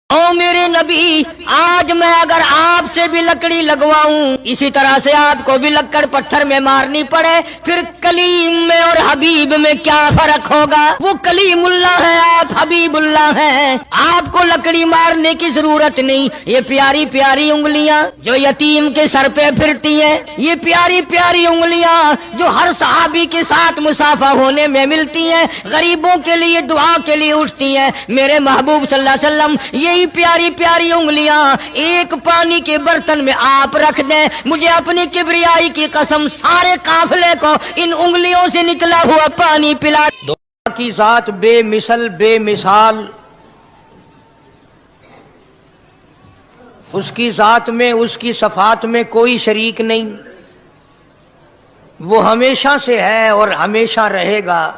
او میرے نبی، آج میں اگر آپ سے بھی لکڑی لگواؤں، اسی طرح سے آپ کو بھی لکڑ پتھر میں مارنی پڑے، پھر کلیم میں اور حبیب میں کیا فرق ہوگا؟ وہ کلیم اللہ ہے، آپ حبیب اللہ ہیں، آپ کو لکڑی مارنے کی ضرورت نہیں۔ یہ پیاری پیاری انگلیاں جو یتیم کے سر پہ پھرتی ہیں، یہ پیاری پیاری انگلیاں جو ہر صحابی کے ساتھ مسافہ ہونے میں ملتی ہیں، غریبوں کے لیے دعا کے لیے اٹھتی ہیں، میرے محبوب صلی اللہ علیہ وسلم یہی پیاری پیاری انگلیاں ایک پانی کے برتن میں آپ رکھ دیں، مجھے اپنی کبریائی کی قسم سارے قافلے کو ان انگلیوں سے نکلا ہوا پانی پلا۔ دعا کی ذات بے مثل بے مثال، اس کی ذات میں اس کی صفات میں کوئی شریک نہیں، وہ ہمیشہ سے ہے اور ہمیشہ رہے گا،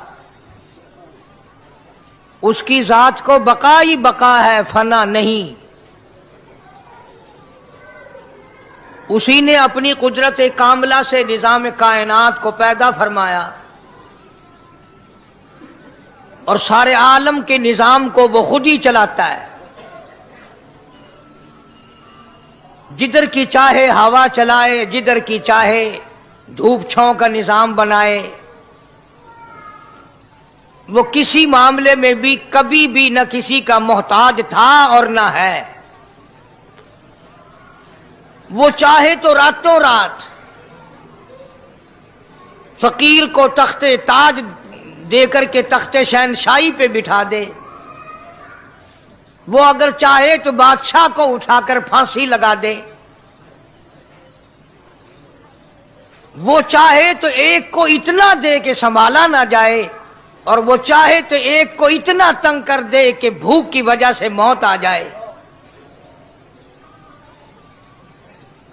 اس کی ذات کو بقا ہی بقا ہے، فنا نہیں۔ اسی نے اپنی قدرت کاملہ سے نظام کائنات کو پیدا فرمایا اور سارے عالم کے نظام کو وہ خود ہی چلاتا ہے، جدھر کی چاہے ہوا چلائے، جدھر کی چاہے دھوپ چھاؤں کا نظام بنائے، وہ کسی معاملے میں بھی کبھی بھی نہ کسی کا محتاج تھا اور نہ ہے۔ وہ چاہے تو راتوں رات فقیر کو تخت تاج دے کر کے تخت شہنشاہی پہ بٹھا دے، وہ اگر چاہے تو بادشاہ کو اٹھا کر پھانسی لگا دے، وہ چاہے تو ایک کو اتنا دے کہ سنبھالا نہ جائے، اور وہ چاہے تو ایک کو اتنا تنگ کر دے کہ بھوک کی وجہ سے موت آ جائے۔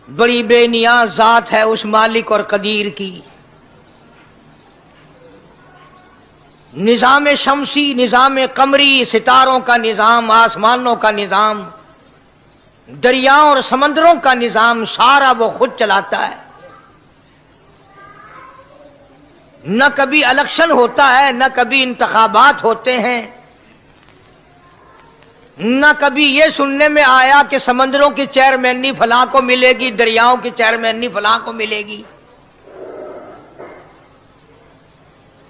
بڑی بے نیاز ذات ہے اس مالک اور قدیر کی۔ نظام شمسی، نظام قمری، ستاروں کا نظام، آسمانوں کا نظام، دریاؤں اور سمندروں کا نظام، سارا وہ خود چلاتا ہے۔ نہ کبھی الیکشن ہوتا ہے، نہ کبھی انتخابات ہوتے ہیں، نہ کبھی یہ سننے میں آیا کہ سمندروں کی چیئرمینی فلاں کو ملے گی، دریاؤں کی چیئرمینی فلاں کو ملے گی۔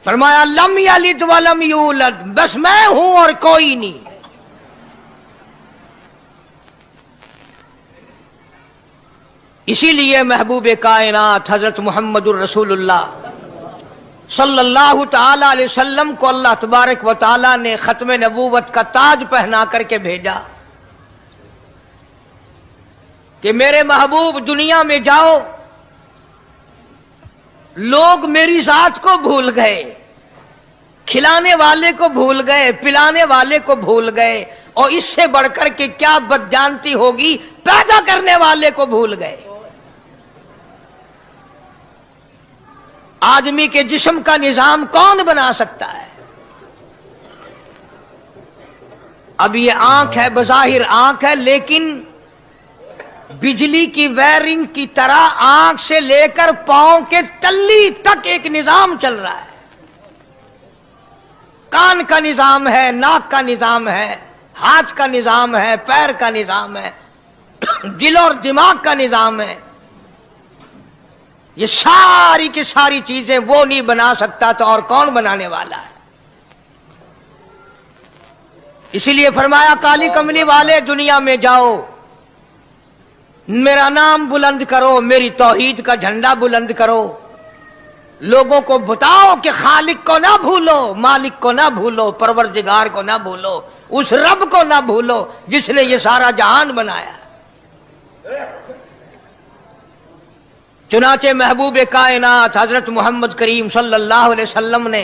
فرمایا لم یلد ولم یولد، بس میں ہوں اور کوئی نہیں۔ اسی لیے محبوب کائنات حضرت محمد الرسول اللہ صلی اللہ تعالی علیہ وسلم کو اللہ تبارک و تعالی نے ختم نبوت کا تاج پہنا کر کے بھیجا کہ میرے محبوب دنیا میں جاؤ، لوگ میری ذات کو بھول گئے، کھلانے والے کو بھول گئے، پلانے والے کو بھول گئے، اور اس سے بڑھ کر کے کیا بدجانتی ہوگی، پیدا کرنے والے کو بھول گئے۔ آدمی کے جسم کا نظام کون بنا سکتا ہے؟ اب یہ آنکھ ہے، بظاہر آنکھ ہے، لیکن بجلی کی وائرنگ کی طرح آنکھ سے لے کر پاؤں کے تلی تک ایک نظام چل رہا ہے۔ کان کا نظام ہے، ناک کا نظام ہے، ہاتھ کا نظام ہے، پیر کا نظام ہے، دل اور دماغ کا نظام ہے۔ یہ ساری کی ساری چیزیں وہ نہیں بنا سکتا تو اور کون بنانے والا ہے؟ اسی لیے فرمایا کالی کملی والے دنیا میں جاؤ، میرا نام بلند کرو، میری توحید کا جھنڈا بلند کرو، لوگوں کو بتاؤ کہ خالق کو نہ بھولو، مالک کو نہ بھولو، پروردگار کو نہ بھولو، اس رب کو نہ بھولو جس نے یہ سارا جہان بنایا۔ چنانچہ محبوب کائنات حضرت محمد کریم صلی اللہ علیہ وسلم نے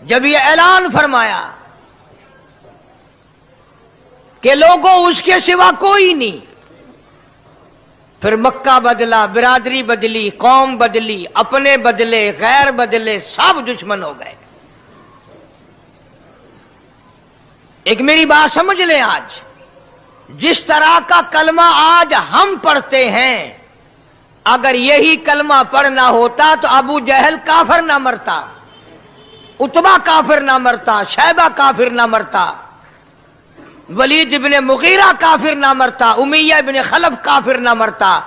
جب یہ اعلان فرمایا کہ لوگوں اس کے سوا کوئی نہیں، پھر مکہ بدلا، برادری بدلی، قوم بدلی، اپنے بدلے، غیر بدلے، سب دشمن ہو گئے۔ ایک میری بات سمجھ لیں، آج جس طرح کا کلمہ آج ہم پڑھتے ہیں، اگر یہی کلمہ پڑھنا ہوتا تو ابو جہل کافر نہ مرتا، اتبا کافر نہ مرتا، شیبہ کافر نہ مرتا، वलीद इब्न मुगीरा काफिर ना मरता, उमैया इब्न खलफ काफिर ना मरता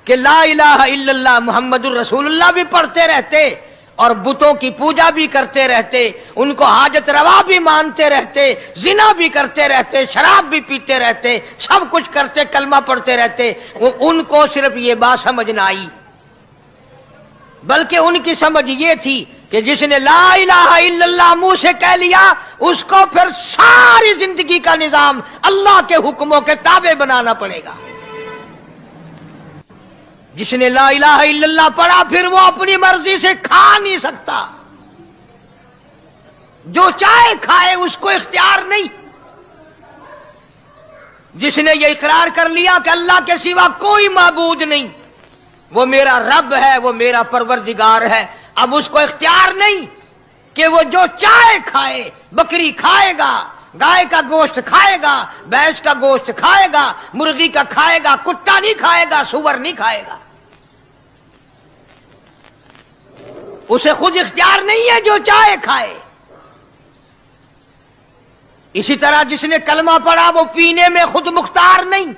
कि ला इलाहा इल्लल्लाह मुहम्मदुर रसूलुल्लाह भी पढ़ते रहते और बुतों की पूजा भी करते रहते, उनको हाजत रवा भी मानते रहते, जिना भी करते रहते, शराब भी पीते रहते, सब कुछ करते, कलमा पढ़ते रहते। उनको सिर्फ ये बात समझ ना आई, बल्कि उनकी समझ ये थी कि जिसने ला इलाहा इल्लल्लाह मुंह से कह लिया उसको फिर सारी जिंदगी का निजाम अल्लाह के हुक्मों के ताबे बनाना पड़ेगा। जिसने ला इलाहा इल्लल्लाह पढ़ा फिर वो अपनी मर्जी से खा नहीं सकता, जो चाहे खाए, उसको इख्तियार नहीं। जिसने ये इकरार कर लिया कि अल्लाह के सिवा कोई माबूद नहीं, वो मेरा रब है, वो मेरा परवरदिगार है, अब उसको इख्तियार नहीं कि वो जो चाहे खाए। बकरी खाएगा, गाय का गोश्त खाएगा, भैंस का गोश्त खाएगा, मुर्गी का खाएगा, कुत्ता नहीं खाएगा, सुअर नहीं खाएगा। उसे खुद इख्तियार नहीं है, जो चाहे खाए। इसी तरह जिसने कलमा पढ़ा वो पीने में खुद मुख्तार नहीं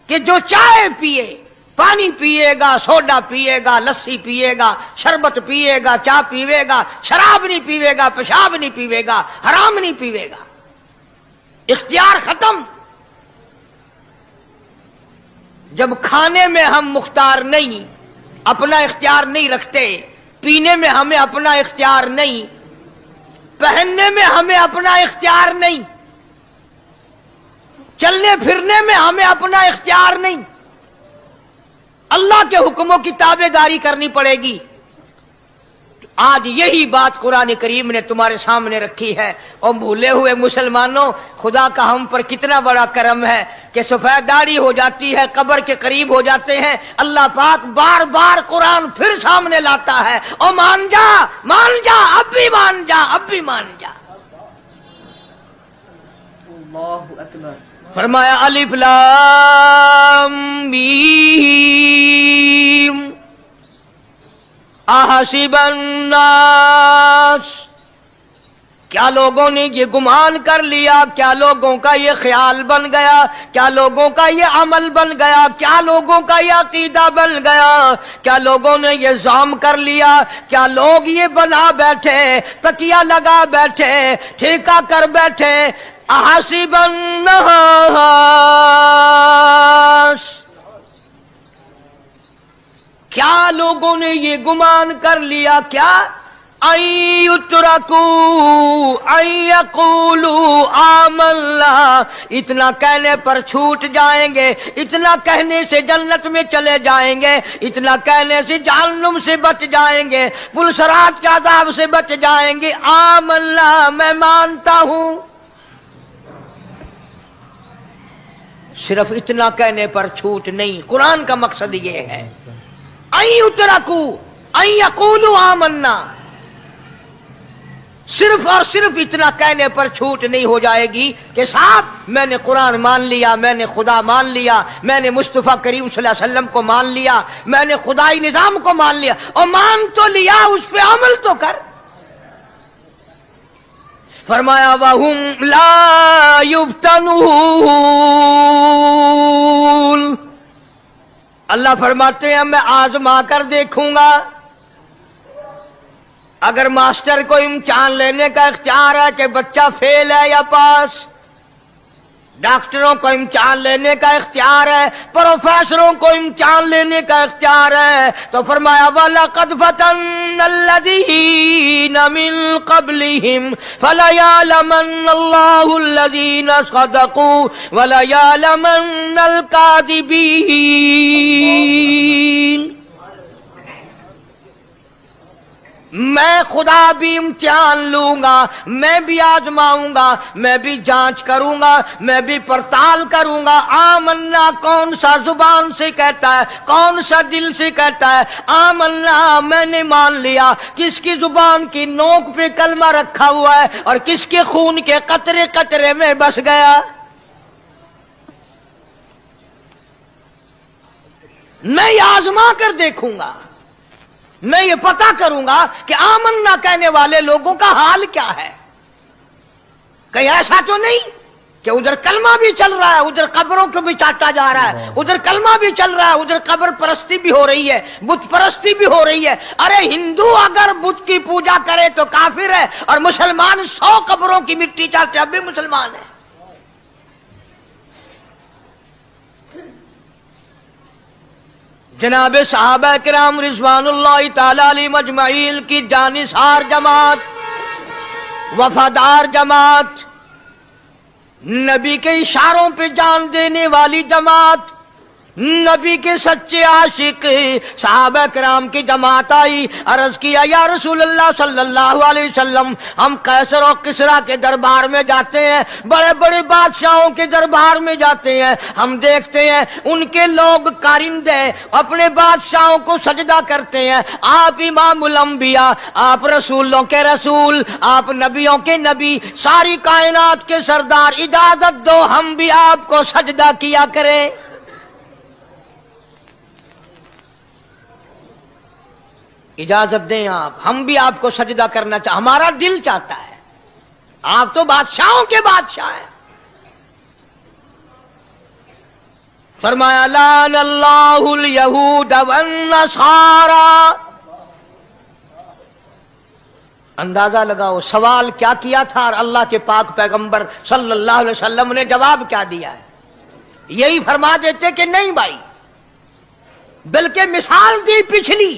कि जो चाहे पिए, पानी पिएगा, सोडा पिएगा, लस्सी पिएगा, शरबत पिएगा, चाय पीवेगा, शराब नहीं पीवेगा, पेशाब नहीं पीवेगा, हराम नहीं पीवेगा। इख्तियार खत्म। जब खाने में हम मुख्तार नहीं, अपना इख्तियार नहीं रखते, पीने में हमें अपना इख्तियार नहीं, पहनने में हमें अपना इख्तियार नहीं, चलने फिरने में हमें अपना इख्तियार नहीं, अल्लाह के हुक्मों की ताबेदारी करनी पड़ेगी। आज यही बात कुरान करीम ने तुम्हारे सामने रखी है। और भूले हुए मुसलमानों, खुदा का हम पर कितना बड़ा करम है कि सफेद दाढ़ी हो जाती है, कब्र के करीब हो जाते हैं, अल्लाह पाक बार बार कुरान फिर सामने लाता है, और मान जा, अब भी मान जा, अब भी मान जा। अल्लाहु अकबर। फरमाया अलिफ लाम मीम अहसिबन नास, क्या लोगों ने ये गुमान कर लिया, क्या लोगों का ये ख्याल बन गया, क्या लोगों का ये अमल बन गया, क्या लोगों का ये अकीदा बन गया, क्या लोगों ने ये ज़ाम कर लिया, क्या लोग ये बना बैठे, तकिया लगा बैठे, ठेका कर बैठे, अहसिबन नास, क्या लोगों ने ये गुमान कर लिया, क्या अय्युतरकू अय्यकूलू आमन्ना, इतना कहने पर छूट जाएंगे, इतना कहने से जन्नत में चले जाएंगे, इतना कहने से जहन्नुम से बच जाएंगे, पुलसरात के अज़ाब से बच जाएंगे। आमन्ना, मैं मानता हूं। सिर्फ इतना कहने पर छूट नहीं, कुरान का मकसद ये है अय्युतरकू अय्यकूलू आमन्ना, सिर्फ और सिर्फ इतना कहने पर छूट नहीं हो जाएगी कि साहब मैंने कुरान मान लिया, मैंने खुदा मान लिया, मैंने मुस्तफा करीम सल्लल्लाहु अलैहि वसल्लम को मान लिया, मैंने खुदाई निजाम को मान लिया। और मान तो लिया, उस पे अमल तो कर। फरमाया वहुम ला युफ्तनून, अल्लाह फरमाते हैं मैं आजमा कर देखूंगा। अगर मास्टर को इम्तिहान लेने का इख्तियार है कि बच्चा फेल है या पास, डॉक्टरों को इम्तिहान लेने का इख्तियार है, प्रोफेसरों को इम्तिहान लेने का इख्तियार है, तो फरमाया वलक़द फ़तन्नल्लज़ीना मिन क़ब्लिहिम फ़लयअलमन्नल्लाहुल्लज़ीना सदक़ू वलयअलमन्नल काज़िबीन। मैं खुदा भी इम्तिहान लूंगा, मैं भी आजमाऊंगा, मैं भी जांच करूंगा, मैं भी पड़ताल करूंगा। आमन्ना कौन सा जुबान से कहता है, कौन सा दिल से कहता है। आमन्ना मैंने मान लिया, किसकी जुबान की नोक पे कलमा रखा हुआ है और किसके खून के कतरे कतरे में बस गया। मैं आजमा कर देखूंगा, मैं ये पता करूंगा कि आमन्ना कहने वाले लोगों का हाल क्या है। कहीं ऐसा तो नहीं کہ ادھر کلمہ بھی چل رہا ہے، ادھر قبروں کو بھی چاٹا جا رہا ہے، ادھر کلمہ بھی چل رہا ہے، ادھر قبر پرستی بھی ہو رہی ہے، بت پرستی بھی ہو رہی ہے۔ ارے ہندو اگر بت کی پوجا کرے تو کافر ہے، اور مسلمان 100 قبروں کی مٹی چاٹے اب بھی مسلمان ہے۔ جناب صحابہ کرام رضوان اللہ تعالی علیہم اجمعین کی جانثار جماعت، وفادار جماعت، نبی کے اشاروں پہ جان دینے والی جماعت، نبی کے سچے عاشق صحابہ کرام کی جماعت آئی، عرض کیا یا رسول اللہ صلی اللہ علیہ وسلم، ہم قیصر اور کسریٰ کے دربار میں جاتے ہیں، بڑے بڑے بادشاہوں کے دربار میں جاتے ہیں، ہم دیکھتے ہیں ان کے لوگ کارندے اپنے بادشاہوں کو سجدہ کرتے ہیں، آپ امام الانبیاء، آپ رسولوں کے رسول، آپ نبیوں کے نبی، ساری کائنات کے سردار، اجازت دو ہم بھی آپ کو سجدہ کیا کریں۔ اجازت دیں آپ، ہم بھی آپ کو سجدہ کرنا چاہتے، ہمارا دل چاہتا ہے، آپ تو بادشاہوں کے بادشاہ ہیں۔ فرمایا لعن اللہ الیہود والنصارى۔ اندازہ لگاؤ سوال کیا کیا تھا اور اللہ کے پاک پیغمبر صلی اللہ علیہ وسلم نے جواب کیا دیا ہے؟ یہی فرما دیتے کہ نہیں بھائی، بلکہ مثال دی پچھلی،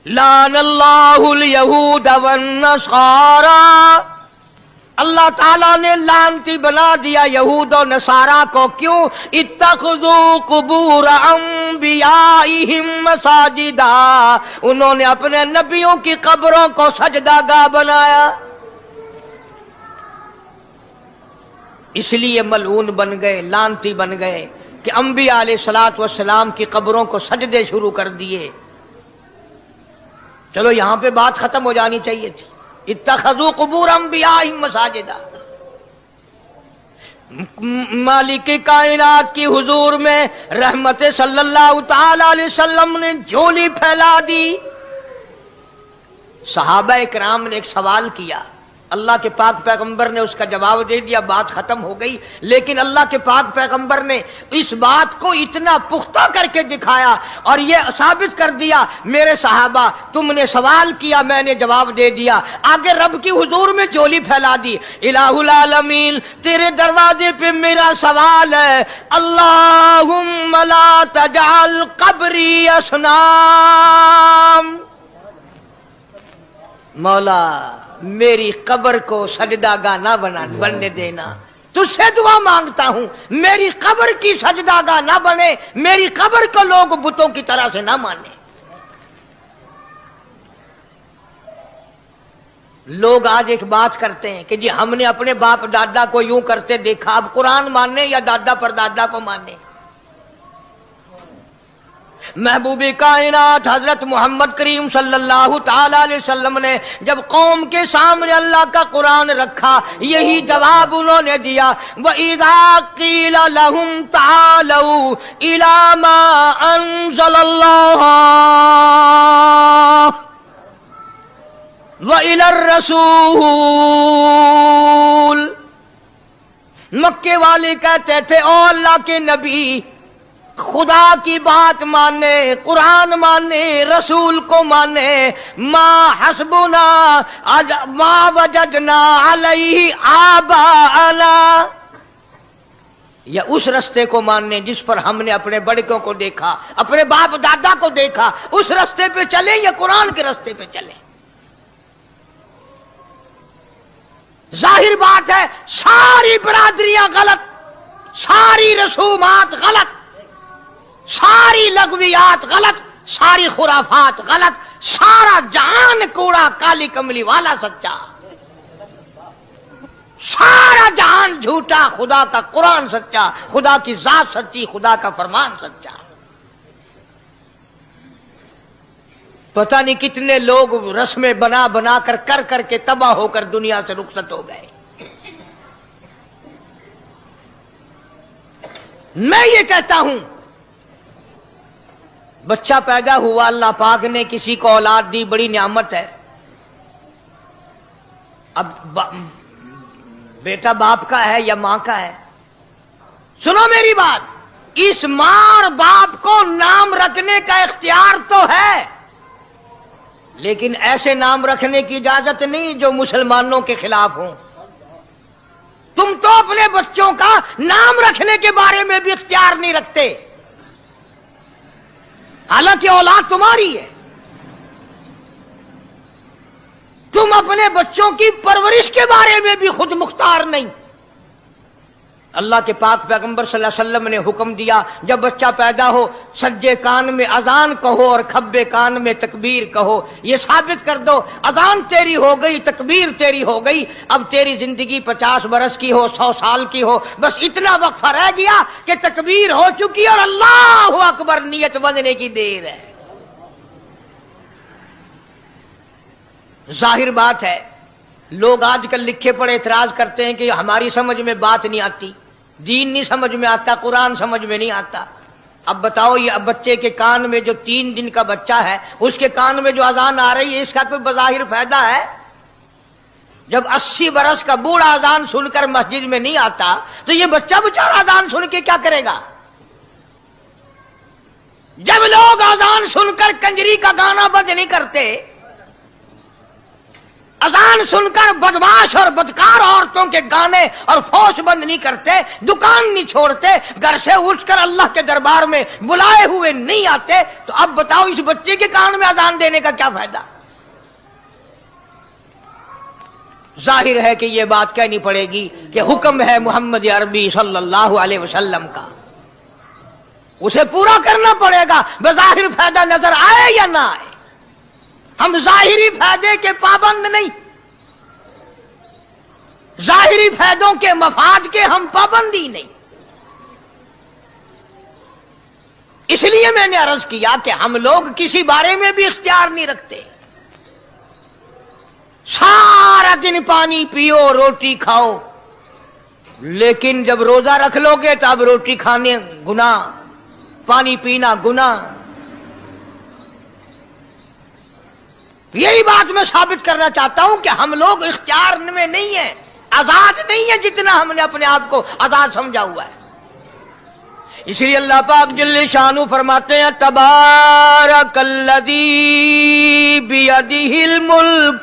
لعن اللہ الیہود والنصارى، اللہ تعالیٰ نے لعنتی بنا دیا یہود و نصارہ کو، کیوں؟ اتخذوا قبور انبیائہم مساجدا، انہوں نے اپنے نبیوں کی قبروں کو سجدہ گاہ بنایا، اس لیے ملعون بن گئے، لعنتی بن گئے کہ انبیاء علیہ الصلوۃ والسلام کی قبروں کو سجدے شروع کر دیے۔ چلو یہاں پہ بات ختم ہو جانی چاہیے تھی، اتخذوا قبور انبیائہم مساجدا۔ مالک کائنات کی حضور میں رحمت صلی اللہ تعالی علیہ وسلم نے جھولی پھیلا دی۔ صحابہ کرام نے ایک سوال کیا، اللہ کے پاک پیغمبر نے اس کا جواب دے دیا، بات ختم ہو گئی، لیکن اللہ کے پاک پیغمبر نے اس بات کو اتنا پختہ کر کے دکھایا اور یہ ثابت کر دیا، میرے صحابہ تم نے سوال کیا، میں نے جواب دے دیا، آگے رب کی حضور میں جھولی پھیلا دی۔ الہ العالمین تیرے دروازے پہ میرا سوال ہے، اللہم لا تجعل قبری اصنام، مولا میری قبر کو سجدہ گاہ نہ بننے دینا، تجھ سے دعا مانگتا ہوں میری قبر کی سجدہ گاہ نہ بنے، میری قبر کو لوگ بتوں کی طرح سے نہ مانے۔ لوگ آج ایک بات کرتے ہیں کہ جی ہم نے اپنے باپ دادا کو یوں کرتے دیکھا، اب قرآن ماننے یا دادا پر دادا کو ماننے؟ محبوب کائنات حضرت محمد کریم صلی اللہ تعالی علیہ وسلم نے جب قوم کے سامنے اللہ کا قرآن رکھا، یہی جواب انہوں نے دیا، وَإِذَا قِيلَ لَهُمْ تَعَالَوْا إِلَى مَا أَنزَلَ اللَّهُ وَإِلَى الرَّسُولِ، مکے والے کہتے تھے او اللہ کے نبی، خدا کی بات مانے، قرآن مانے، رسول کو مانے، ما حسبنا ما وجدنا علیہ آباءنا، یا اس رستے کو ماننے جس پر ہم نے اپنے بڑکوں کو دیکھا، اپنے باپ دادا کو دیکھا، اس رستے پہ چلیں یا قرآن کے رستے پہ چلیں؟ ظاہر بات ہے ساری برادریاں غلط، ساری رسومات غلط، ساری لغویات غلط، ساری خرافات غلط، سارا جہان کوڑا، کالی کملی والا سچا، سارا جہان جھوٹا، خدا کا قرآن سچا، خدا کی ذات سچی، خدا کا فرمان سچا۔ پتہ نہیں کتنے لوگ رسمیں بنا بنا کر کر کے تباہ ہو کر دنیا سے رخصت ہو گئے۔ میں یہ کہتا ہوں بچہ پیدا ہوا، اللہ پاک نے کسی کو اولاد دی، بڑی نعمت ہے، اب बेटा बाप का है या मां का है? सुनो मेरी बात, इस मां और बाप को नाम रखने का इख्तियार तो है, लेकिन ऐसे नाम रखने की इजाजत नहीं जो मुसलमानों के खिलाफ हो। तुम तो अपने बच्चों का नाम रखने के बारे में भी इख्तियार नहीं रखते, हालांकि औलाद तुम्हारी है। तुम अपने बच्चों की परवरिश के बारे में भी खुद मुख्तार नहीं। अल्लाह के पाक पैगंबर सल्लल्लाहु अलैहि वसल्लम ने हुक्म दिया, जब बच्चा पैदा हो सज्जे कान में अजान कहो और खब्बे कान में तकबीर कहो। ये साबित कर दो अजान तेरी हो गई, तकबीर तेरी हो गई, अब तेरी जिंदगी 50 बरस की हो, 100 साल की हो, बस इतना वक्फा रह गया कि तकबीर हो चुकी और अल्लाहु अकबर नियत बंधने की देर है। जाहिर बात है, लोग आजकल लिखे पढ़े एतराज करते हैं कि हमारी समझ में बात नहीं आती, दीन नहीं समझ में आता, कुरान समझ में नहीं आता। अब बताओ, ये अब बच्चे के कान में जो 3 दिन का बच्चा है उसके कान में जो अजान आ रही है, इसका कोई बज़ाहिर फायदा है? जब 80 बरस का बूढ़ा अजान सुनकर मस्जिद में नहीं आता तो ये बच्चा बेचारा अजान सुन के क्या करेगा? जब लोग अजान सुनकर कंजरी का गाना बंद नहीं करते, अजान सुनकर बदमाश और बदकार औरतों के गाने और फौज बंद नहीं करते, दुकान नहीं छोड़ते, घर से उठकर अल्लाह के दरबार में बुलाए हुए नहीं आते, तो अब बताओ इस बच्चे के कान में अजान देने का क्या फायदा? जाहिर है कि यह बात कहनी पड़ेगी कि हुक्म है मोहम्मद अरबी सल्लल्लाहु अलैहि वसल्लम का, उसे पूरा करना पड़ेगा, बज़ाहिर फायदा नजर आए या ना आए। हम जाहिरी फायदे के पाबंद नहीं, जाहिरी फायदों के मफाद के हम पाबंदी नहीं। इसलिए मैंने अर्ज किया कि हम लोग किसी बारे में भी इख्तियार नहीं रखते। सारा दिन पानी पियो, रोटी खाओ, लेकिन जब रोजा रख लोगे तो अब रोटी खाने गुनाह, पानी पीना गुनाह। यही बात मैं साबित करना चाहता हूं कि हम लोग इख्तियार में नहीं है, आजाद नहीं है जितना हमने अपने आप को आजाद समझा हुआ है। इसलिए अल्लाह पाक जल्ले शानू फरमाते हैं, तबारकल्लज़ी बियदिहिल मुल्क,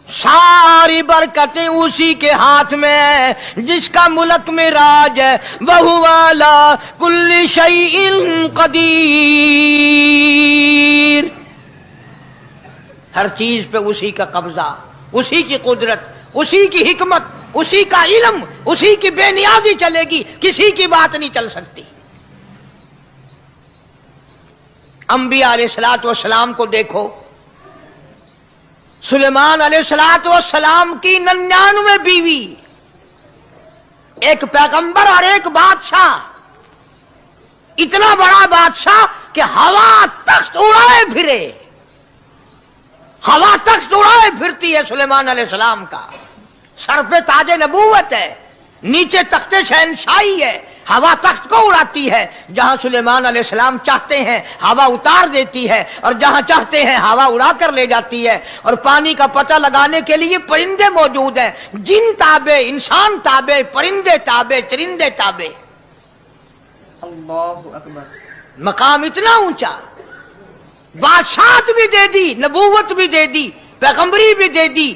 सारी बरकतें उसी के हाथ में है जिसका मुल्क में राज है। वहुवा अला कुल्ली शैइन कदीर, हर चीज पे उसी का कब्जा, उसी की कुदरत, उसी की हिकमत, उसी का इल्म, उसी की बेनियाजी चलेगी, किसी की बात नहीं चल सकती। अंबिया अलैहिस्सलातु वस्सलाम को देखो, सुलेमान अलैहिस्सलातु वस्सलाम की 99 बीवी, एक पैगंबर और एक बादशाह, इतना बड़ा बादशाह कि हवा तख्त उड़ाए फिरे, हवा तख्त उड़ाए फिरती है सुलेमान अलैहिस्सलाम का। सर पे ताजे नबूवत है, नीचे तख्ते शहनशाही है, हवा तख्त को उड़ाती है। जहां सुलेमान अलैहिस्सलाम चाहते हैं हवा उतार देती है, और जहां चाहते हैं हवा उड़ा कर ले जाती है। और पानी का पता लगाने के लिए परिंदे मौजूद हैं, जिन ताबे, इंसान ताबे, परिंदे ताबे, चरिंदे ताबे। अल्लाहु अकबर। मकाम इतना ऊंचा, बादशाहत भी दे दी, नबूवत भी दे दी, पैगंबरी भी दे दी,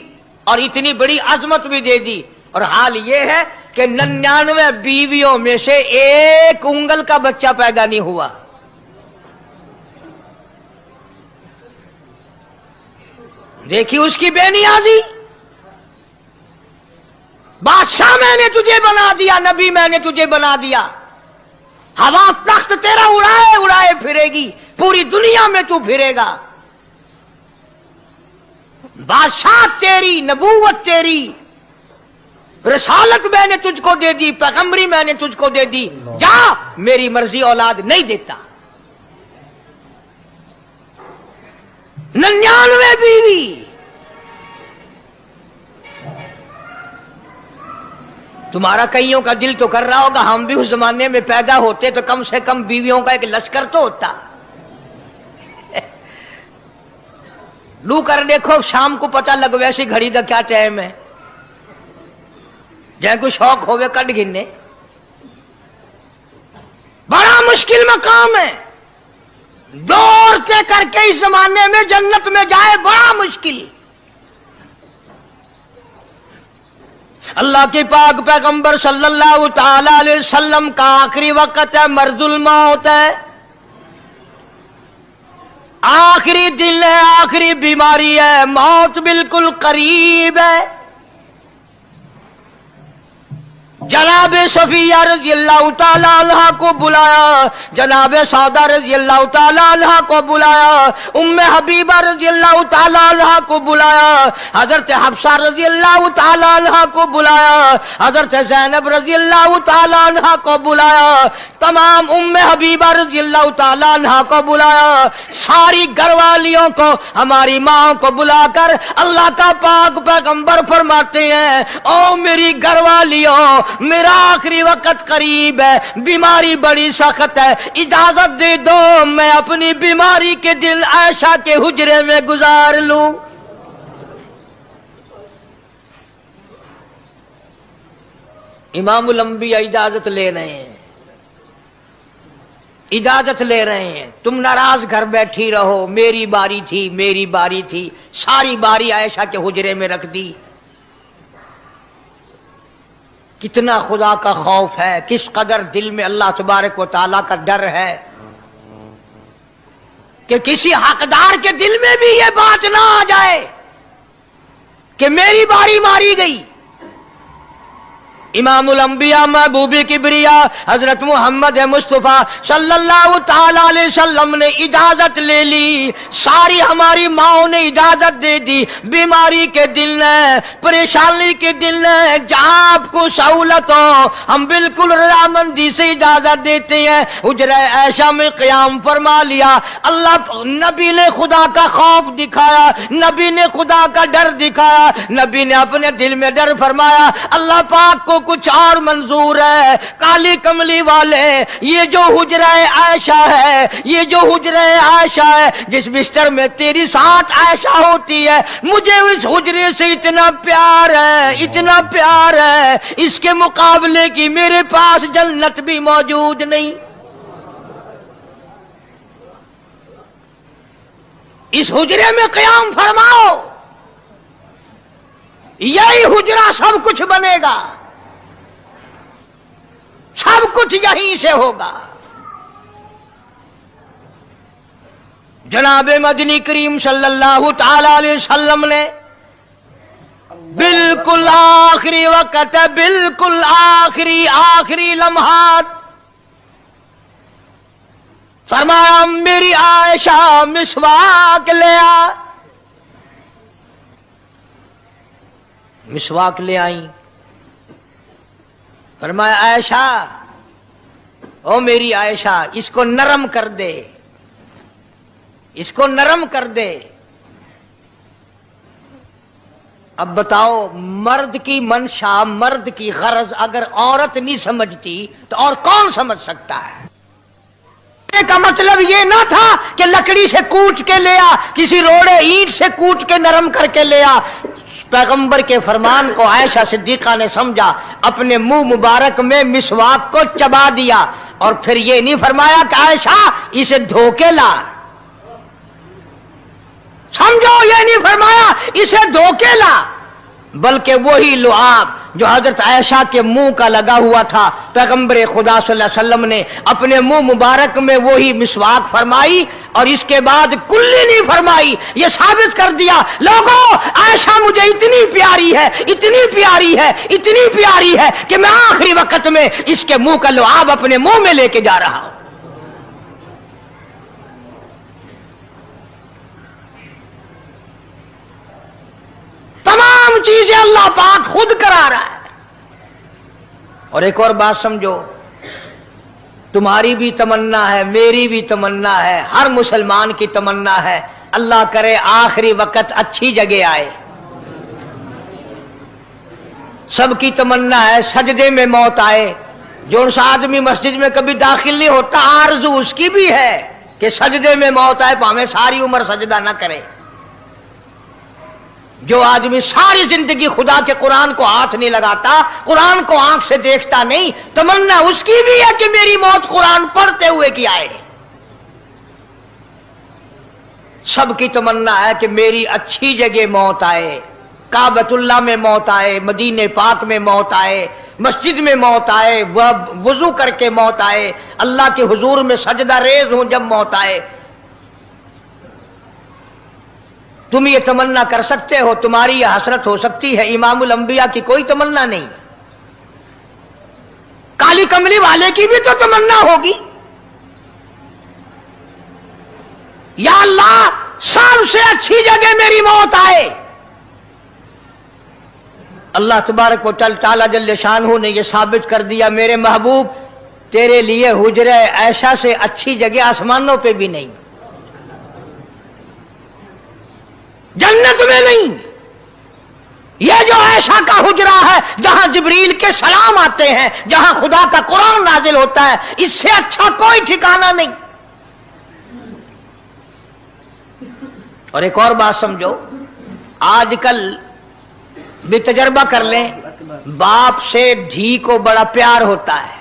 और इतनी बड़ी अजमत भी दे दी। और हाल ये है कि 99 बीवियों में से एक उंगल का बच्चा पैदा नहीं हुआ। देखिए उसकी बेनियाजी। बादशाह मैंने तुझे बना दिया, नबी मैंने तुझे बना दिया, हवा तख्त तेरा उड़ाए उड़ाए फिरेगी, पूरी दुनिया में तू फिरेगा। बादशाह तेरी, नबूवत तेरी, रिसालत मैंने तुझको दे दी, पैगंबरी मैंने तुझको दे दी, जा मेरी मर्जी औलाद नहीं देता। 99 बीवी, तुम्हारा कईयों का दिल तो कर रहा होगा हम भी उस जमाने में पैदा होते तो कम से कम बीवियों का एक लश्कर तो होता। लू कर देखो, शाम को पता लग वैसे घड़ी का क्या टाइम है। जै कोई शौक होवे कट गिने। बड़ा मुश्किल मकाम है, दौड़ते करके इस जमाने में जन्नत में जाए बड़ा मुश्किल। अल्लाह के पाक पैगंबर सल्लल्लाहु ताला अलैहि वसल्लम का आखिरी वक्त है, मर्जुल मौत है, आखिरी दिन है, आखिरी बीमारी है, मौत बिल्कुल करीब है। जनाब सफिया रज़ियल्लाहु ताला अन्हा को बुलाया, जनाब सौदा रज़ियल्लाहु ताला अन्हा को बुलाया, उम्मे हबीबा रज़ियल्लाहु ताला अन्हा को बुलाया, हजरत हफ्सा रज़ियल्लाहु ताला अन्हा को बुलाया, हजरत ज़ैनब रज़ियल्लाहु ताला अन्हा को बुलाया, तमाम उम्मे हबीबा रज़ियल्लाहु ताला अन्हा को बुलाया, सारी घरवालियों को, हमारी माँ को बुलाकर अल्लाह का पाक पैगंबर फरमाते हैं, ओ मेरी घरवालियों, मेरा आखिरी वक्त करीब है, बीमारी बड़ी सख्त है, इजाजत दे दो मैं अपनी बीमारी के दिन आयशा के हुजरे में गुजार लूं। इमामुल अंबिया इजाजत ले रहे हैं, इजाजत ले रहे हैं, तुम नाराज घर बैठी रहो, मेरी बारी थी, मेरी बारी थी, सारी बारी आयशा के हुजरे में रख दी। कितना खुदा का खौफ है, किस कदर दिल में अल्लाह तबारक व तआला का डर है कि किसी हकदार के दिल में भी ये बात ना आ जाए कि मेरी बारी मारी गई। इमामुल अंबिया महबूबी किबरिया हजरत मोहम्मद मुस्तफा सल्लल्लाहु ताला अलैहि वसल्लम ने इजाजत ले ली, सारी हमारी माओ ने इजाजत दे दी। बीमारी के दिन है, परेशानी के दिन है, जहाँ आपको सहूलत हो हम बिल्कुल रजामंदी से इजाजत देते हैं। हुजरा ऐशा में क़याम फरमा लिया, अल्लाह नबी ने खुदा का खौफ दिखाया, नबी ने खुदा का डर दिखाया, नबी ने अपने दिल में डर फरमाया, अल्लाह पाक को कुछ और मंजूर है। काली कमली वाले, ये जो हुजरा आयशा है, ये जो हुजरा आयशा है, जिस बिस्तर में तेरी साथ आयशा होती है, मुझे उस हुजरे से इतना प्यार है, इतना प्यार है, इसके मुकाबले की मेरे पास जन्नत भी मौजूद नहीं। इस हुजरे में क़याम फरमाओ, यही हुजरा सब कुछ बनेगा, सब कुछ यहीं से होगा। जनाब मदनी करीम सल्लल्लाहु ताला अलैहि वसल्लम ने बिल्कुल आखिरी वक्त, बिल्कुल आखिरी लम्हात फरमाया, मेरी आयशा मिसवाक ले आ। मिसवाक ले आई, फरमाया आयशा, ओ मेरी आयशा, इसको नरम कर दे, इसको नरम कर दे। अब बताओ, मर्द की मंशा, मर्द की गरज अगर औरत नहीं समझती तो और कौन समझ सकता है? का मतलब ये ना था कि लकड़ी से कूट के ले आ, किसी रोड़े ईंट से कूट के नरम करके ले आ। पैगंबर के फरमान को आयशा सिद्दीका ने समझा, अपने मुंह मुबारक में मिसवाक को चबा दिया और फिर ये नहीं फरमाया कि आयशा इसे धो के ला, समझो, ये नहीं फरमाया इसे धो के ला, बल्कि वही लुआब जो हजरत आयशा के मुंह का लगा हुआ था, पैगंबर खुदा सल्लल्लाहु अलैहि वसल्लम ने अपने मुंह मुबारक में वही मिसवाक फरमाई और इसके बाद कुल्ली नहीं फरमाई। ये साबित कर दिया, लोगों, आयशा मुझे इतनी प्यारी है, इतनी प्यारी है, इतनी प्यारी है कि मैं आखिरी वक्त में इसके मुंह का लुआब अपने मुंह में लेके जा रहा हूं। तमाम चीजें अल्लाह पाक खुद करा रहा है। और एक और बात समझो, तुम्हारी भी तमन्ना है, मेरी भी तमन्ना है, हर मुसलमान की तमन्ना है, अल्लाह करे आखिरी वक्त अच्छी जगह आए। सबकी तमन्ना है सजदे में मौत आए। जो उस आदमी मस्जिद में कभी दाखिल नहीं होता, आरज़ू उसकी भी है कि सजदे में मौत आए, भावें सारी उम्र सजदा न करे। जो आदमी सारी जिंदगी खुदा के कुरान को हाथ नहीं लगाता, कुरान को आंख से देखता नहीं, तमन्ना उसकी भी है कि मेरी मौत कुरान पढ़ते हुए की आए। सबकी तमन्ना है कि मेरी अच्छी जगह मौत आए, काबतुल्लाह में मौत आए, मदीने पाक में मौत आए, मस्जिद में मौत आए, वह वुजू करके मौत आए, अल्लाह के हुजूर में सजदा रेज हूं जब मौत आए। तुम ये तमन्ना कर सकते हो, तुम्हारी यह हसरत हो सकती है। इमामुल अंबिया की कोई तमन्ना नहीं। काली कमली वाले की भी तो तमन्ना होगी, या अल्लाह सबसे अच्छी जगह मेरी मौत आए। अल्लाह तबारक व तआला जल्ले शानहू ने यह साबित कर दिया, मेरे महबूब तेरे लिए हुजरे ऐसा से अच्छी जगह आसमानों पे भी नहीं, जन्नत में नहीं। यह जो ऐशा का हुजरा है जहां जिब्रील के सलाम आते हैं, जहां खुदा का कुरान नाजिल होता है, इससे अच्छा कोई ठिकाना नहीं। और एक और बात समझो, आजकल भी तजर्बा कर लें, बाप से धी को बड़ा प्यार होता है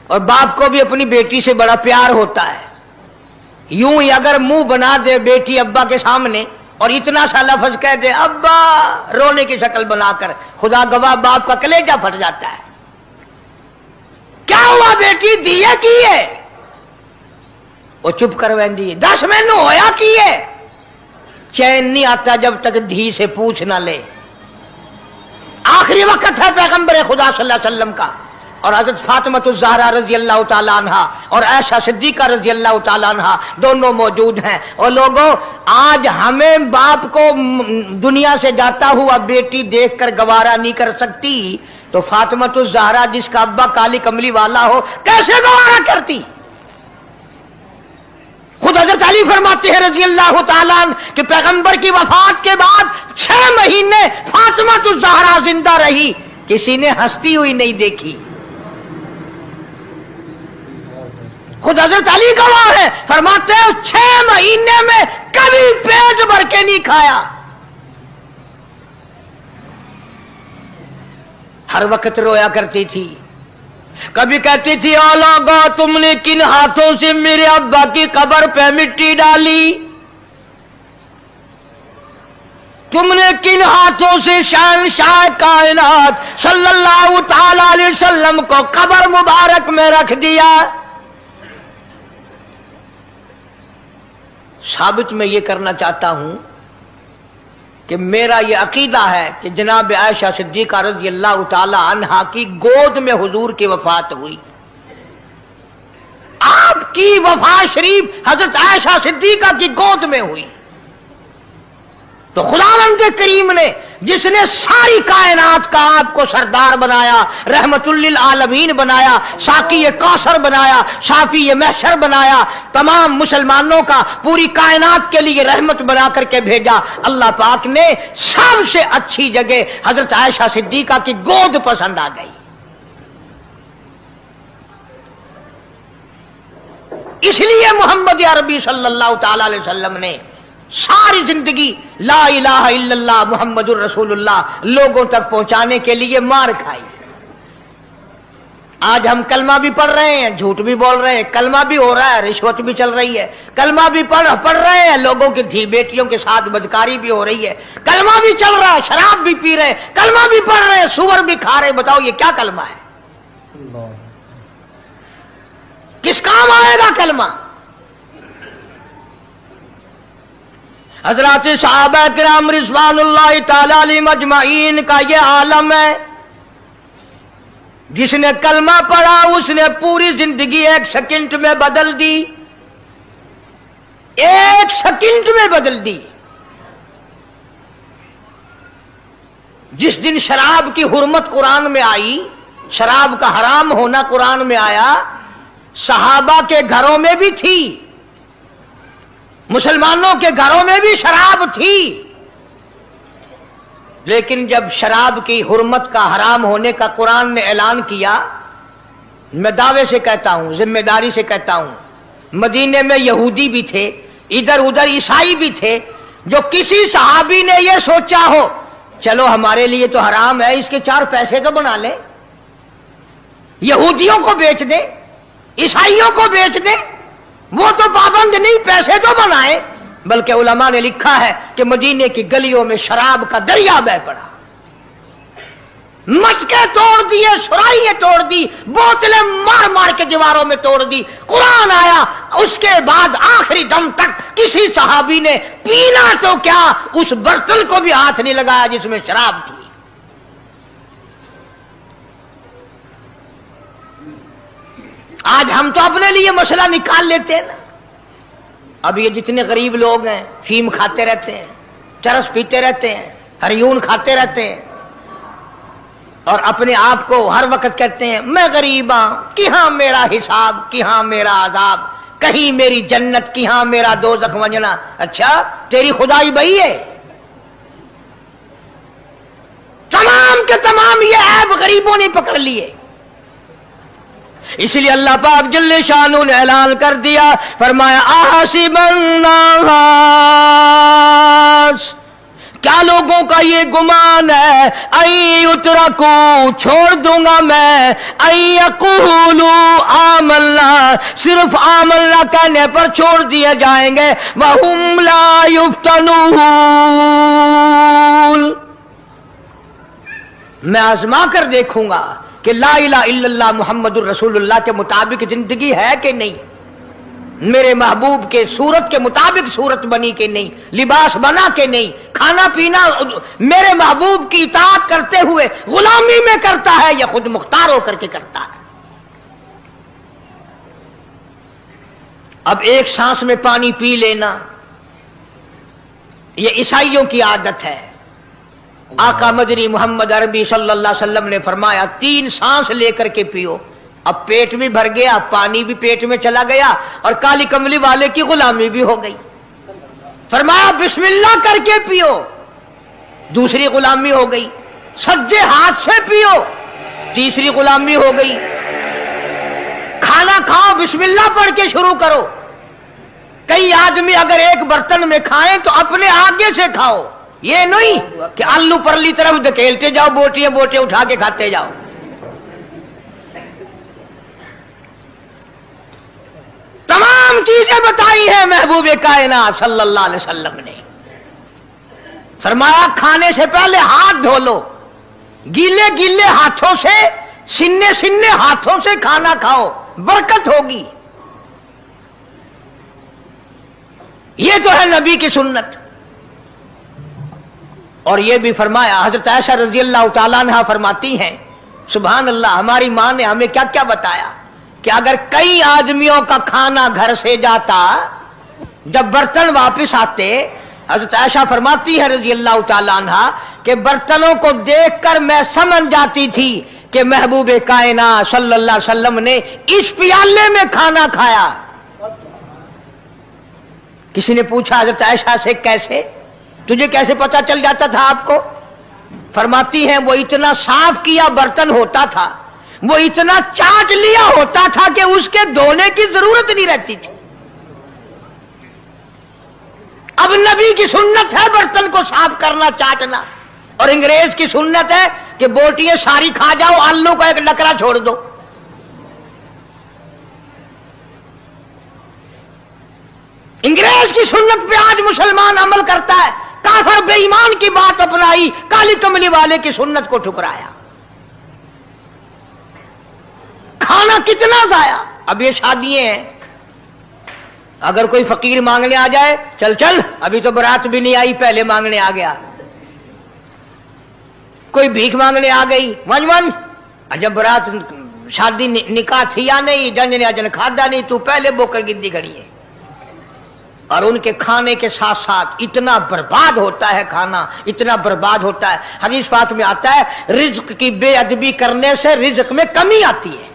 और बाप को भी अपनी बेटी से बड़ा प्यार होता है। यूं ही अगर मुंह बना दे बेटी अब्बा के सामने और इतना सा लफ्ज कह दे अब्बा, रोने की शक्ल बनाकर, खुदा गवाह बाप का कलेजा फट जाता है। क्या हुआ बेटी, दिए की है? वो चुप कर वेंदी, 10 मैनू होया की है। चैन नहीं आता जब तक धी से पूछ ना ले। आखिरी वक्त है पैगंबर खुदा सल्लल्लाहु अलैहि वसल्लम का, और हजरत फातिमा ज़हरा रजी अल्लाह तआला अन्हा और आयशा सिद्दीका रजी अल्लाह तआला अन्हा दोनों मौजूद हैं। और लोगों, आज हमें बाप को दुनिया से जाता हुआ बेटी देखकर गवारा नहीं कर सकती, तो फातिमा ज़हरा जिसका अब्बा काली कमली वाला हो कैसे गवारा करती? खुद हजरत अली फरमाते हैं रजी अल्लाह तआला अन्हु कि पैगंबर की वफात के बाद 6 महीने फातिमा ज़हरा जिंदा रही, किसी ने हंसती हुई नहीं देखी। खुद हजरत अली गवाह है, फरमाते हैं 6 महीने में कभी पेट भर के नहीं खाया। हर वक्त रोया करती थी। कभी कहती थी, ओ लोगो, तुमने किन हाथों से मेरे अब्बा की कब्र पे मिट्टी डाली? तुमने किन हाथों से शहंशाह कायनात सल्लल्लाहु तआला अलैहि वसल्लम को कब्र मुबारक में रख दिया? साबित मैं ये करना चाहता हूं कि मेरा ये अकीदा है कि जनाब आयशा सिद्दीका रज़ी अल्लाह तआला अन्हा की गोद में हुजूर की वफात हुई। आपकी वफात शरीफ हजरत आयशा सिद्दीका की गोद में हुई। तो खुदावंद करीम ने, जिसने सारी कायनात का आपको सरदार बनाया, रहमतुल लिल आलमीन बनाया, साकी कौसर बनाया, शाफी महशर बनाया, तमाम मुसलमानों का पूरी कायनात के लिए रहमत बना करके भेजा, अल्लाह पाक ने सबसे अच्छी जगह हजरत आयशा सिद्दीका की गोद पसंद आ गई। इसलिए मोहम्मद अरबी सल्लल्लाहु तआला अलैहि वसल्लम ने सारी जिंदगी ला इलाहा इल्लल्लाह मुहम्मदुर रसूलुल्लाह लोगों तक पहुंचाने के लिए मार खाई। आज हम कलमा भी पढ़ रहे हैं, झूठ भी बोल रहे हैं, कलमा भी हो रहा है, रिश्वत भी चल रही है, कलमा भी पढ़ रहे हैं, लोगों की धी बेटियों के साथ बदकारी भी हो रही है, कलमा भी चल रहा है, शराब भी पी रहे हैं, कलमा भी पढ़ रहे हैं, सुअर भी खा रहे हैं। बताओ ये क्या कलमा है? किस काम आएगा कलमा? हजरत सहाबा किराम रिज़वानुल्लाह तआला अलैहिम अजमाइन का ये आलम है, जिसने कलमा पढ़ा उसने पूरी जिंदगी 1 सेकंड में बदल दी। 1 सेकंड में बदल दी। जिस दिन शराब की हुर्मत कुरान में आई, शराब का हराम होना कुरान में आया, सहाबा के घरों में भी थी, मुसलमानों के घरों में भी शराब थी, लेकिन जब शराब की हुर्मत का हराम होने का कुरान ने ऐलान किया, मैं दावे से कहता हूं, जिम्मेदारी से कहता हूं, मदीने में यहूदी भी थे, इधर उधर ईसाई भी थे, जो किसी सहाबी ने यह सोचा हो चलो हमारे लिए तो हराम है, इसके 4 पैसे तो बना ले, यहूदियों को बेच दे, ईसाइयों को बेच दे, वो तो पाबंद नहीं, पैसे तो बनाए। बल्कि उलमा ने लिखा है कि मदीने की गलियों में शराब का दरिया बह पड़ा, मटके तोड़ दिए, सुराइयां तोड़ दी, बोतलें मार मार के दीवारों में तोड़ दी। कुरान आया, उसके बाद आखिरी दम तक किसी सहाबी ने पीना तो क्या उस बर्तन को भी हाथ नहीं लगाया जिसमें शराब थी। आज हम तो अपने लिए मसला निकाल लेते हैं ना। अब ये जितने गरीब लोग हैं फीम खाते रहते हैं, चरस पीते रहते हैं, हरियून खाते रहते हैं और अपने आप को हर वक्त कहते हैं मैं गरीब हूं, कि हाँ मेरा हिसाब, कि हाँ मेरा आजाब, कहीं मेरी जन्नत, कि हाँ मेरा दोज़ख वंजना। अच्छा तेरी खुदाई बही है? तमाम के तमाम ये ऐब गरीबों ने पकड़ लिए। इसलिए अल्लाह पाक जल्ले शानु ने ऐलान कर दिया, फरमाया आसिबन नास, क्या लोगों का ये गुमान है, आई उतरकू, छोड़ दूंगा मैं, आई यकूलू आमल्ला, सिर्फ आमल्ला कहने पर छोड़ दिए जाएंगे, वहुम ला युफ्तनून, मैं आजमा कर देखूंगा कि ला इलाहा इल्लल्लाह मुहम्मदुर रसूलुल्लाह के मुताबिक जिंदगी है कि नहीं, मेरे महबूब के सूरत के मुताबिक सूरत बनी कि नहीं, लिबास बना कि नहीं, खाना पीना मेरे महबूब की इताअत करते हुए गुलामी में करता है या खुद मुख्तार होकर के करता है। अब एक सांस में पानी पी लेना यह ईसाइयों की आदत है। आका मदनी मोहम्मद अरबी सल्लल्लाहु अलैहि वसल्लम ने फरमाया 3 सांस लेकर के पियो। अब पेट भी भर गया, पानी भी पेट में चला गया और काली कमली वाले की गुलामी भी हो गई। फरमाया बिस्मिल्लाह करके पियो, दूसरी गुलामी हो गई। सज्जे हाथ से पियो, तीसरी गुलामी हो गई। खाना खाओ बिस्मिल्लाह पढ़ के शुरू करो। कई आदमी अगर एक बर्तन में खाएं तो अपने आगे से खाओ, ये नहीं कि आलू परली तरफ धकेलते जाओ, बोटियां बोटियां उठा के खाते जाओ। तमाम चीजें बताई है महबूब कायनात सल्लल्लाहु अलैहि वसल्लम ने। फरमाया खाने से पहले हाथ धो लो, गीले गीले हाथों से, सिन्ने सिन्ने हाथों से खाना खाओ, बरकत होगी। ये तो है नबी की सुन्नत। और ये भी फरमाया, हजरत आयशा रजी अल्लाह तआला अन्हा फरमाती हैं, सुभान अल्लाह, हमारी मां ने हमें क्या क्या बताया कि अगर कई आदमियों का खाना घर से जाता, जब बर्तन वापस आते, हजरत आयशा फरमाती है रजी अल्लाह तआला अन्हा कि बर्तनों को देखकर मैं समझ जाती थी कि महबूब कायनात सल्लल्लाहु अलैहि वसल्लम ने इस प्याले में खाना खाया। किसी ने पूछा हजरत आयशा से, कैसे, तुझे कैसे पता चल जाता था आपको? फरमाती हैं वो इतना साफ किया बर्तन होता था, वो इतना चाट लिया होता था कि उसके धोने की जरूरत नहीं रहती थी। अब नबी की सुन्नत है बर्तन को साफ करना, चाटना, और अंग्रेज की सुन्नत है कि बोटियां सारी खा जाओ, आलू का एक नकरा छोड़ दो। अंग्रेज की सुन्नत पे आज मुसलमान अमल करता है, काफिर बेईमान की बात अपनाई, काली कमली वाले की सुन्नत को ठुकराया। खाना कितना जाया। अब ये शादियां हैं, अगर कोई फकीर मांगने आ जाए, चल चल अभी तो बारात भी नहीं आई, पहले मांगने आ गया। कोई भीख मांगने आ गई, वन वन, जब बारात शादी निकाह थी या नहीं, जन ने अजन खादा नहीं, तू पहले बोकर गिद्दी खड़ी है। और उनके खाने के साथ साथ इतना बर्बाद होता है खाना, इतना बर्बाद होता है। हदीस पाक में आता है रिज्क की बेअदबी करने से रिज्क में कमी आती है।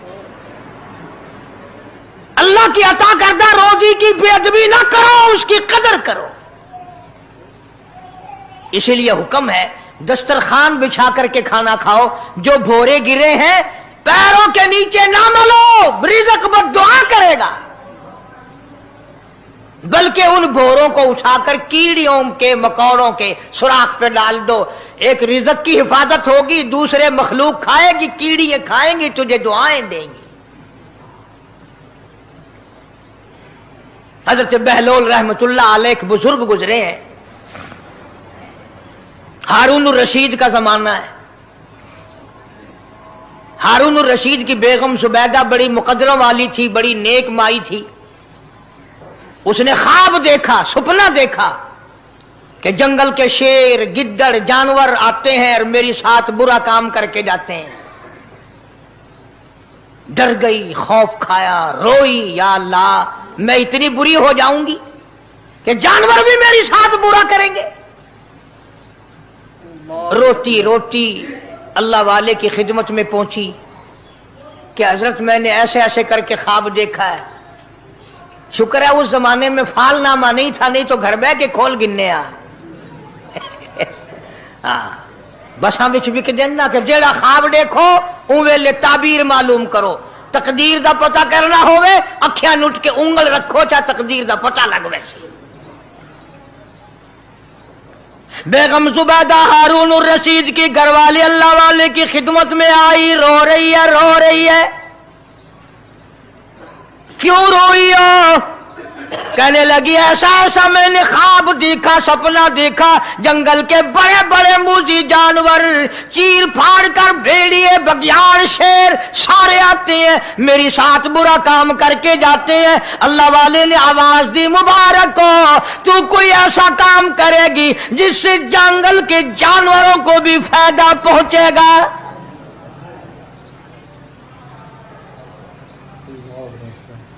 अल्लाह की अता करदा रोजी की बेअदबी ना करो, उसकी कदर करो। इसीलिए हुक्म है दस्तरखान बिछा करके खाना खाओ। जो भोरे गिरे हैं पैरों के नीचे ना मलो, रिज़्क बद्दुआ करेगा। बल्कि उन भोरों को उठाकर कीड़ियों के मकोड़ों के सुराख पे डाल दो। एक रिज़्क की हिफाजत होगी, दूसरे मखलूक खाएगी, कीड़ियां खाएंगी, तुझे दुआएं देंगी। हजरत बहलोल रहमतुल्लाह अलैह एक बुजुर्ग गुजरे हैं। हारून रशीद का जमाना है। हारून रशीद की बेगम सुबैदा बड़ी मुकद्दरों वाली थी, बड़ी नेक माई थी। उसने ख्वाब देखा, सपना देखा कि जंगल के शेर, गिद्दड़, जानवर आते हैं और मेरे साथ बुरा काम करके जाते हैं। डर गई, खौफ खाया, रोई, या अल्लाह मैं इतनी बुरी हो जाऊंगी कि जानवर भी मेरे साथ बुरा करेंगे। रोती रोती अल्लाह वाले की खिदमत में पहुंची कि हजरत मैंने ऐसे ऐसे करके ख्वाब देखा है। शुक्र है उस जमाने में फालनामा नहीं था, नहीं तो घर बह के खोल गिनने आ बसा बिच बिक देना कि जेड़ा ख्वाब देखो उन वेले ताबीर मालूम करो। तकदीर दा पता करना होवे, अखियां नुट के उंगल रखो, चाहे तकदीर दा पता लग वैसे। बेगम जुबैदा हारून रशीद की घरवाली अल्लाह वाले की खिदमत में आई, रो रही है, रो रही है। क्यों रोई हो? कहने लगी ऐसा ऐसा मैंने ख्वाब देखा, सपना देखा, जंगल के बड़े बड़े मूजी जानवर, चीर फाड़ कर भेड़िए, बघियाड़, शेर सारे आते हैं, मेरी साथ बुरा काम करके जाते हैं। अल्लाह वाले ने आवाज दी, मुबारक हो, तू कोई ऐसा काम करेगी जिससे जंगल के जानवरों को भी फायदा पहुंचेगा।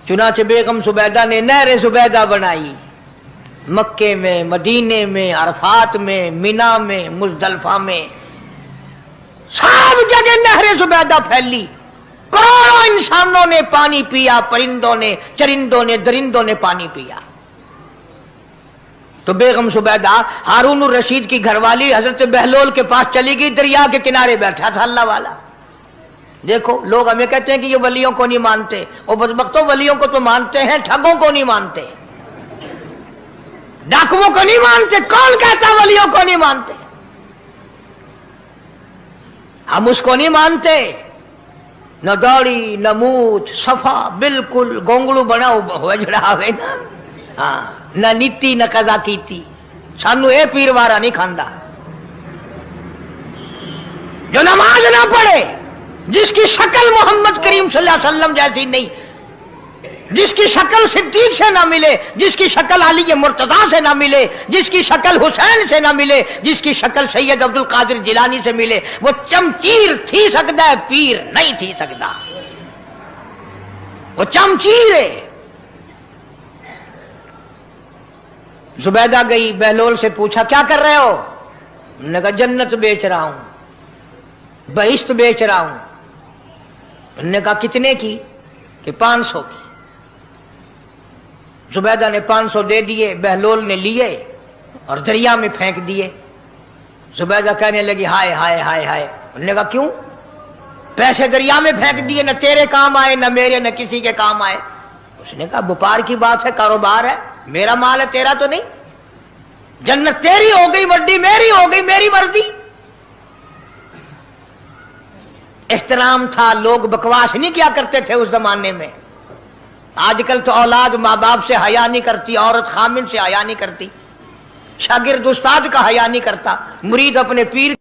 चुनाचे बेगम सुबैदा ने नहर जुबैदा बनाई। मक्के में, मदीने में, अरफात में, मिना में, मुजदलफा में, सब जगह नहर जुबैदा फैली। करोड़ों इंसानों ने पानी पिया, परिंदों ने, चरिंदों ने, दरिंदों ने पानी पिया। तो बेगम सुबैदा हारून रशीद की घरवाली हजरत बहलोल के पास चली गई। दरिया के किनारे बैठा था अल्लाह वाला। देखो लोग हमें कहते हैं कि ये वलियों को नहीं मानते, वो बदबख्तों वलियों को तो मानते हैं, ठगों को नहीं मानते, डाकुओं को नहीं मानते। कौन कहता वलियों को नहीं मानते? हम उसको नहीं मानते, न दौड़ी न मूछ, सफा बिल्कुल गोंगलू बना हुआ जड़ा हुए ना। हाँ, न नीति न कजा कीती, सानू ये पीरवारा नहीं खांदा। जो नमाज ना पढ़े, जिसकी शक्ल मोहम्मद करीम सल्लल्लाहु अलैहि वसल्लम जैसी नहीं, जिसकी शक्ल सिद्दीक से ना मिले, जिसकी शक्ल अली मुर्तजा से ना मिले, जिसकी शक्ल हुसैन से ना मिले, जिसकी शक्ल सैयद अब्दुल कादिर जिलानी से मिले, वो चमचीर थी सकता है, पीर नहीं थी सकता। वो चमचीर है। जुबैदा गई, बहलोल से पूछा क्या कर रहे हो? उन्होंने कहा जन्नत बेच रहा हूं, बहिश्त बेच रहा हूं। उन्होंने कहा कितने की? कि 500 की। जुबैदा ने 500 दे दिए, बहलोल ने लिए और दरिया में फेंक दिए। जुबैदा कहने लगी हाय हाय हाय हाय। उन्होंने कहा क्यों? पैसे दरिया में फेंक दिए, न तेरे काम आए, न मेरे, न किसी के काम आए। उसने कहा व्यापार की बात है, कारोबार है, मेरा माल है, तेरा तो नहीं। जन्नत तेरी हो गई, वड्डी मेरी हो गई, मेरी वर्दी। एहतराम था, लोग बकवास नहीं किया करते थे उस जमाने में। आजकल तो औलाद माँ बाप से हया नहीं करती, औरत खामिन से हया नहीं करती, शागिर्द उस्ताद का हया नहीं करता, मुरीद अपने पीर।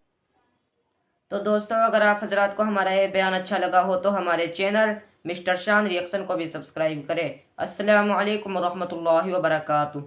तो दोस्तों अगर आप हजरात को हमारा ये बयान अच्छा लगा हो तो हमारे चैनल मिस्टर शान रिएक्शन को भी सब्सक्राइब करें। अस्सलामु अलैकुम व रहमतुल्लाहि व बरकातुहू।